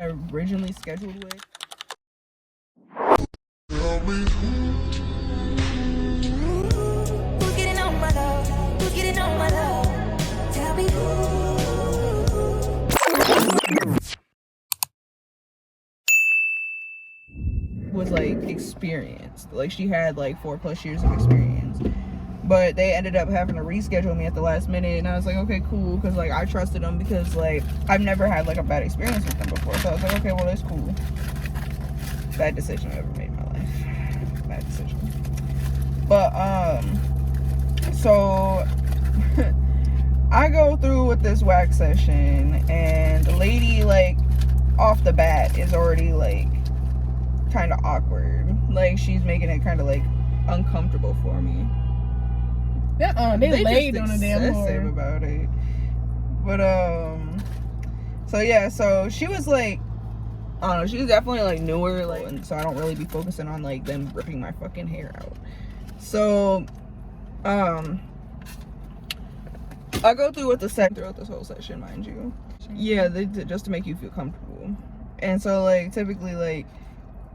originally scheduled with. Who's getting on my love? Who's getting on my love? Tell me who. Was like experienced, like she had like 4+ years of experience, but they ended up having to reschedule me at the last minute, and I was like, okay, cool, because like I trusted them, because like I've never had like a bad experience with them before, so I was like, okay, well, that's cool. Bad decision I ever made in my life. Bad decision. But so I go through with this wax session, and the lady, like, off the bat is already like kind of awkward. Like, she's making it kind of like uncomfortable for me. They laid on the damn excessive floor about it. But so yeah, so she was like, I don't know, she was definitely like newer, like, and so I don't really be focusing on like them ripping my fucking hair out. So I go through with the set throughout this whole session, mind you. Yeah, just to make you feel comfortable. And so like typically like,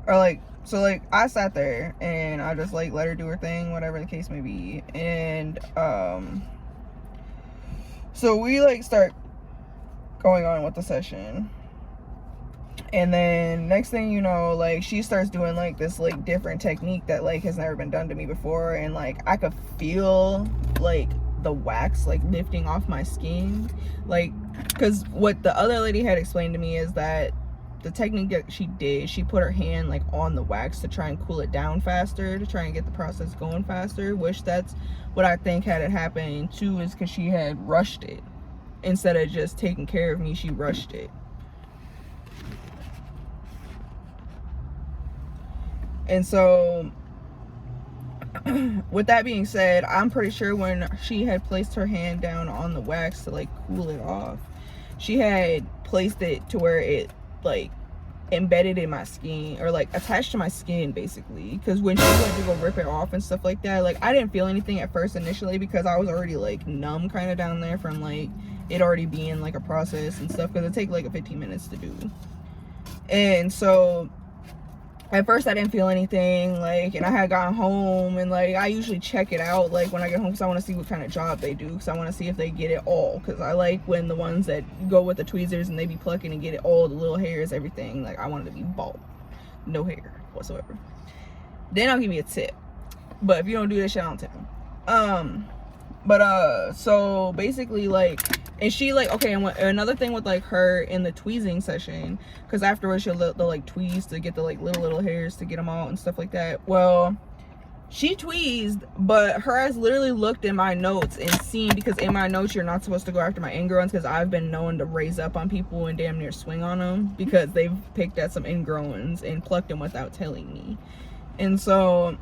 or like, so like I sat there and I just like let her do her thing, whatever the case may be. And so we like start going on with the session, and then next thing you know, like she starts doing like this like different technique that like has never been done to me before, and like I could feel like the wax like lifting off my skin, like, because what the other lady had explained to me is that the technique that she did, she put her hand like on the wax to try and cool it down faster, to try and get the process going faster, which that's what I think had it happen too, is because she had rushed it. Instead of just taking care of me, she rushed it. And so with that being said, I'm pretty sure when she had placed her hand down on the wax to like cool it off, she had placed it to where it like embedded in my skin, or like attached to my skin basically, because when she went to go rip it off and stuff like that, like I didn't feel anything at first initially, because I was already like numb kind of down there from like it already being like a process and stuff, because it takes like 15 minutes to do. And so at first I didn't feel anything, like, and I had gotten home, and like I usually check it out like when I get home, because I want to see what kind of job they do, because I want to see if they get it all, because I like when the ones that go with the tweezers and they be plucking and get it all, the little hairs, everything, like I want it to be bald, no hair whatsoever. Then I'll give you a tip, but if you don't do this shit, I don't tip them. So basically like, and she like, okay, and another thing with like her in the tweezing session, because afterwards she'll the like tweeze to get the like little hairs to get them out and stuff like that. Well, she tweezed, but her ass literally looked in my notes and seen, because in my notes you're not supposed to go after my ingrowns, because I've been known to raise up on people and damn near swing on them because they've picked at some ingrowns and plucked them without telling me. And so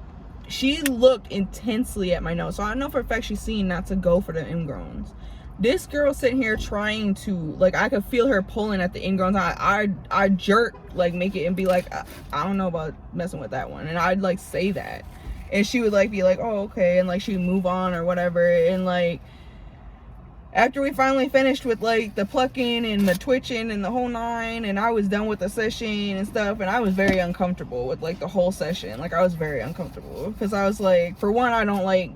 she looked intensely at my nose, so I know for a fact she's seen not to go for the ingrowns. This girl sitting here trying to, like, I could feel her pulling at the ingrowns. I jerk, like, make it and be like, I don't know about messing with that one, and I'd like say that, and she would like be like, oh, okay, and like she'd move on or whatever. And like after we finally finished with like the plucking and the twitching and the whole nine, and I was done with the session and stuff, and I was very uncomfortable with like the whole session. Like I was very uncomfortable, because I was like, for one, I don't like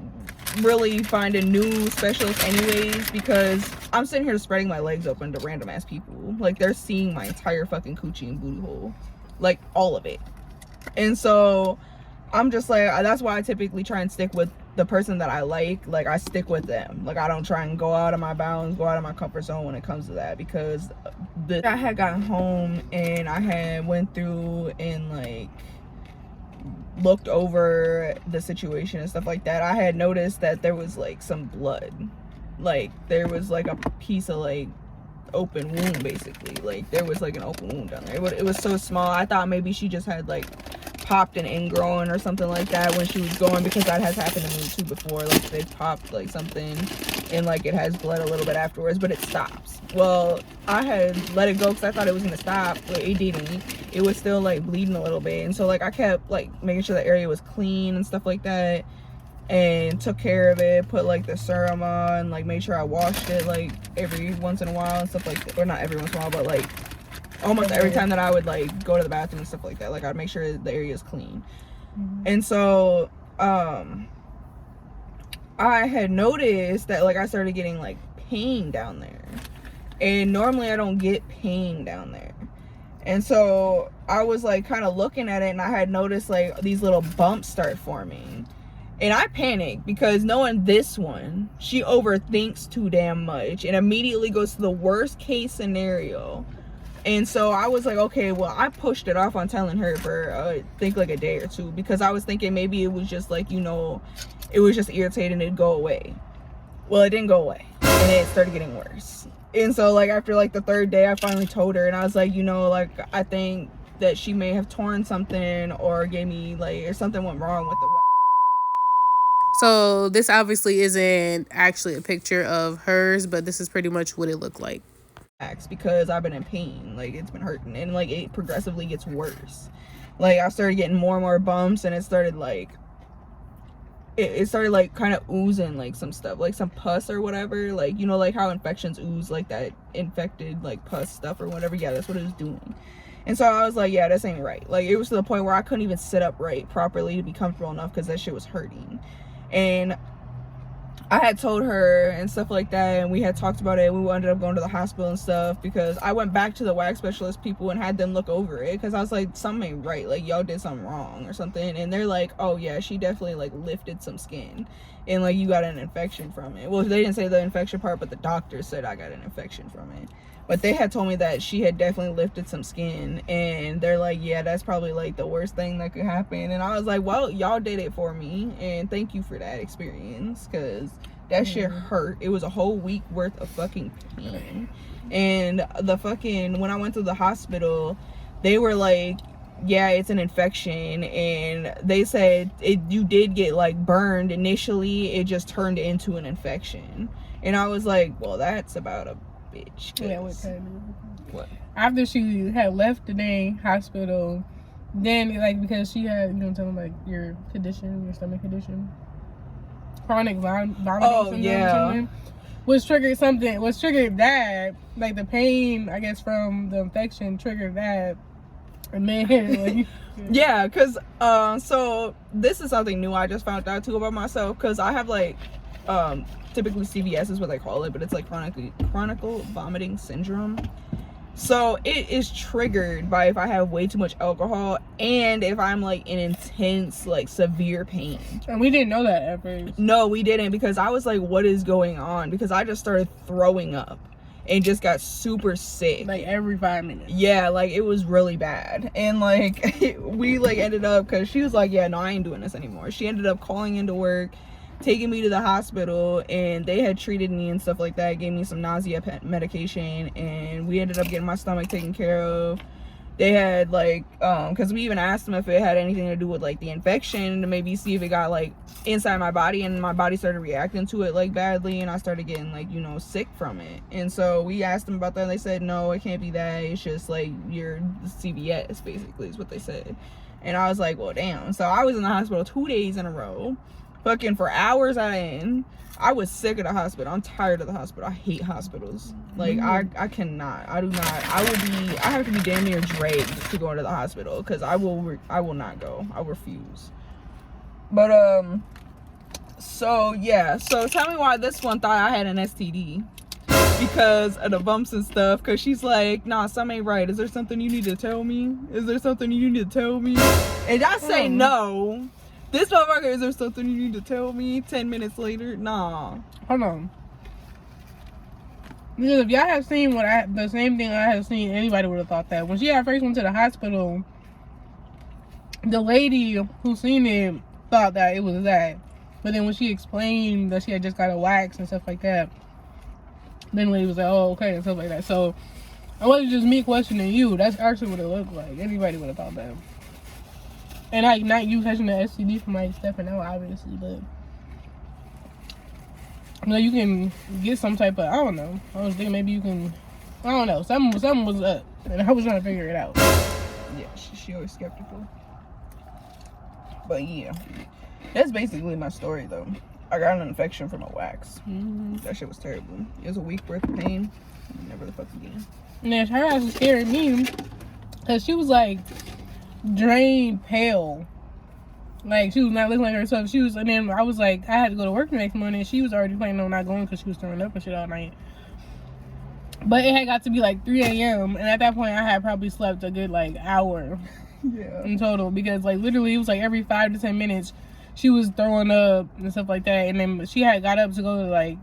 really find a new specialist anyways, because I'm sitting here spreading my legs open to random ass people. Like they're seeing my entire fucking coochie and booty hole, like all of it. And so I'm just like, that's why I typically try and stick with the person that I like I stick with them. Like I don't try and go out of my bounds, go out of my comfort zone when it comes to that, because I had gotten home and I had went through and like looked over the situation and stuff like that. I had noticed that there was like some blood, like there was like a piece of like open wound, basically. Like there was like an open wound down there. It was so small, I thought maybe she just had like popped an ingrown or something like that when she was going, because that has happened to me too before. Like they popped like something and like it has bled a little bit afterwards, but it stops. Well, I had let it go because I thought it was gonna stop, but it didn't. It was still like bleeding a little bit, and so like I kept like making sure the area was clean and stuff like that, and took care of it, put like the serum on, like made sure I washed it like every once in a while and stuff like that. Or not every once in a while, but like almost every time that I would like go to the bathroom and stuff like that. Like I'd make sure the area is clean. And so I had noticed that like I started getting like pain down there, and normally I don't get pain down there. And so I was like kind of looking at it, and I had noticed like these little bumps start forming, and I panicked because knowing this one, she overthinks too damn much and immediately goes to the worst case scenario. And so I was like, okay, well, I pushed it off on telling her for I think like a day or two, because I was thinking maybe it was just like, you know, it was just irritating, it'd go away. Well, it didn't go away, and it started getting worse. And so like after like the third day, I finally told her, and I was like, you know, like I think that she may have torn something or gave me like, or something went wrong with the. So this obviously isn't actually a picture of hers, but this is pretty much what it looked like. Because I've been in pain, like it's been hurting, and like it progressively gets worse. Like I started getting more and more bumps, and it started like it started like kind of oozing like some stuff, like some pus or whatever, like you know, like how infections ooze, like that infected like pus stuff or whatever. Yeah, that's what it was doing. And so I was like, yeah, this ain't right. Like it was to the point where I couldn't even sit up right properly to be comfortable enough because that shit was hurting. And I had told her and stuff like that, and we had talked about it. We ended up going to the hospital and stuff because I went back to the wax specialist people and had them look over it, because I was like, something ain't right, like y'all did something wrong or something. And they're like, oh yeah, she definitely like lifted some skin and like you got an infection from it. Well, they didn't say the infection part, but the doctor said I got an infection from it. But they had told me that she had definitely lifted some skin, and they're like, yeah, that's probably like the worst thing that could happen. And I was like, well, y'all did it for me, and thank you for that experience, because that shit hurt. It was a whole week worth of fucking pain. And the fucking, when I went to the hospital, they were like, yeah, it's an infection, and they said you did get like burned initially, it just turned into an infection. And I was like, well, that's about a bitch. Yeah, what? What? After she had left the dang hospital, then like because she had, you know, telling like your condition, your stomach condition, chronic vomiting syndrome, yeah, was triggered that, like the pain, I guess, from the infection triggered that. And then like, yeah, because so this is something new I just found out too about myself, because I have like typically CVS is what they call it, but it's like chronic vomiting syndrome. So it is triggered by if I have way too much alcohol and if I'm like in intense, like severe pain. And we didn't know that at first. No, we didn't, because I was like, what is going on? Because I just started throwing up and just got super sick. Like every 5 minutes. Yeah, like it was really bad. And like we like ended up, because she was like, yeah, no, I ain't doing this anymore. She ended up calling into work, taking me to the hospital, and they had treated me and stuff like that, gave me some nausea medication, and we ended up getting my stomach taken care of. They had like because we even asked them if it had anything to do with like the infection, to maybe see if it got like inside my body, and my body started reacting to it like badly, and I started getting like, you know, sick from it. And so we asked them about that, and they said no, it can't be that, it's just like your CVS basically is what they said. And I was like, well, damn. So I was in the hospital 2 days in a row, fucking for hours at end. I was sick of the hospital. I'm tired of the hospital. I hate hospitals. Like I cannot. I do not. I have to be damn near dragged to go into the hospital, because I will not go. I refuse. But so yeah. So tell me why this one thought I had an STD because of the bumps and stuff. Because she's like, nah, something ain't right. Is there something you need to tell me? Is there something you need to tell me? And I say no. This motherfucker, is there something you need to tell me? 10 minutes later, nah. Hold on. Because if y'all have seen the same thing I have seen, anybody would have thought that. When she had first went to the hospital, the lady who seen it thought that it was that. But then when she explained that she had just got a wax and stuff like that, then the lady was like, oh, okay, and stuff like that. So, it wasn't just me questioning you. That's actually what it looked like. Anybody would have thought that. And like not you catching the STD from like stepping out, obviously, but you know, you can get some type of, I don't know. I was thinking maybe you can, I don't know. Something was up, and I was trying to figure it out. Yeah, she always skeptical. But yeah, that's basically my story though. I got an infection from a wax. That shit was terrible. It was a week worth of pain. Never the fuck again. And then her ass was scaring me because she was like drained pale. Like she was not looking like herself. She was, and then I was like, I had to go to work the next morning. She was already planning on not going because she was throwing up and shit all night. But it had got to be like 3 a.m. and at that point I had probably slept a good like hour in total, because like literally it was like every 5 to 10 minutes she was throwing up and stuff like that. And then she had got up to go to like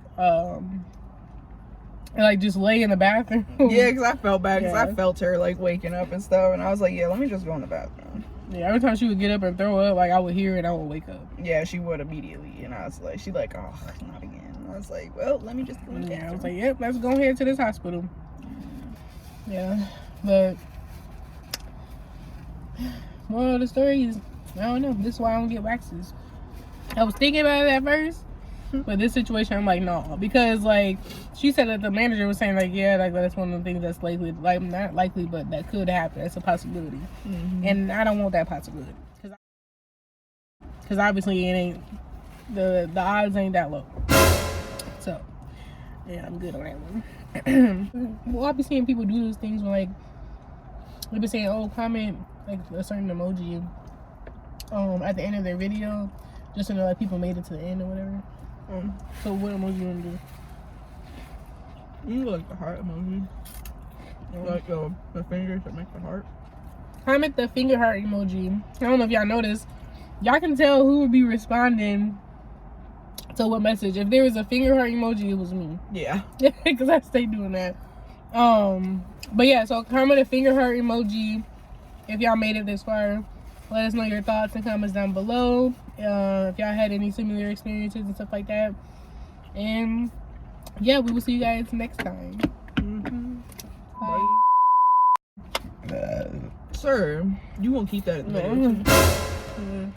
just lay in the bathroom. Yeah, because I felt bad because I felt her like waking up and stuff, and I was like, yeah, let me just go in the bathroom. Yeah, every time she would get up and throw up, like I would hear it and I would wake up. Yeah, she would immediately, and I was like, she's like, oh, not again. I was like, well, let me just go in the bathroom. I was like, yep, let's go ahead to this hospital. Yeah, but well, the story is, I don't know. This is why I don't get waxes. I was thinking about it at first, but this situation, I'm like, no, because like she said that the manager was saying like, yeah, like that's one of the things that's likely, like not likely, but that could happen. That's a possibility, and I don't want that possibility because obviously it ain't the odds ain't that low. So yeah, I'm good on that one. Well, I'll be seeing people do those things where like they'll be saying, oh, comment like a certain emoji at the end of their video, just to know that people made it to the end or whatever. So what emoji you want to do? You like the heart emoji. Like the fingers that make the heart. Comment the finger heart emoji. I don't know if y'all noticed. Y'all can tell who would be responding to what message. If there was a finger heart emoji, it was me. Yeah. Because I stay doing that. But yeah, so comment a finger heart emoji if y'all made it this far. Let us know your thoughts and comments down below. If y'all had any similar experiences and stuff like that. And yeah, we will see you guys next time. Bye. Sir, you won't keep that in there.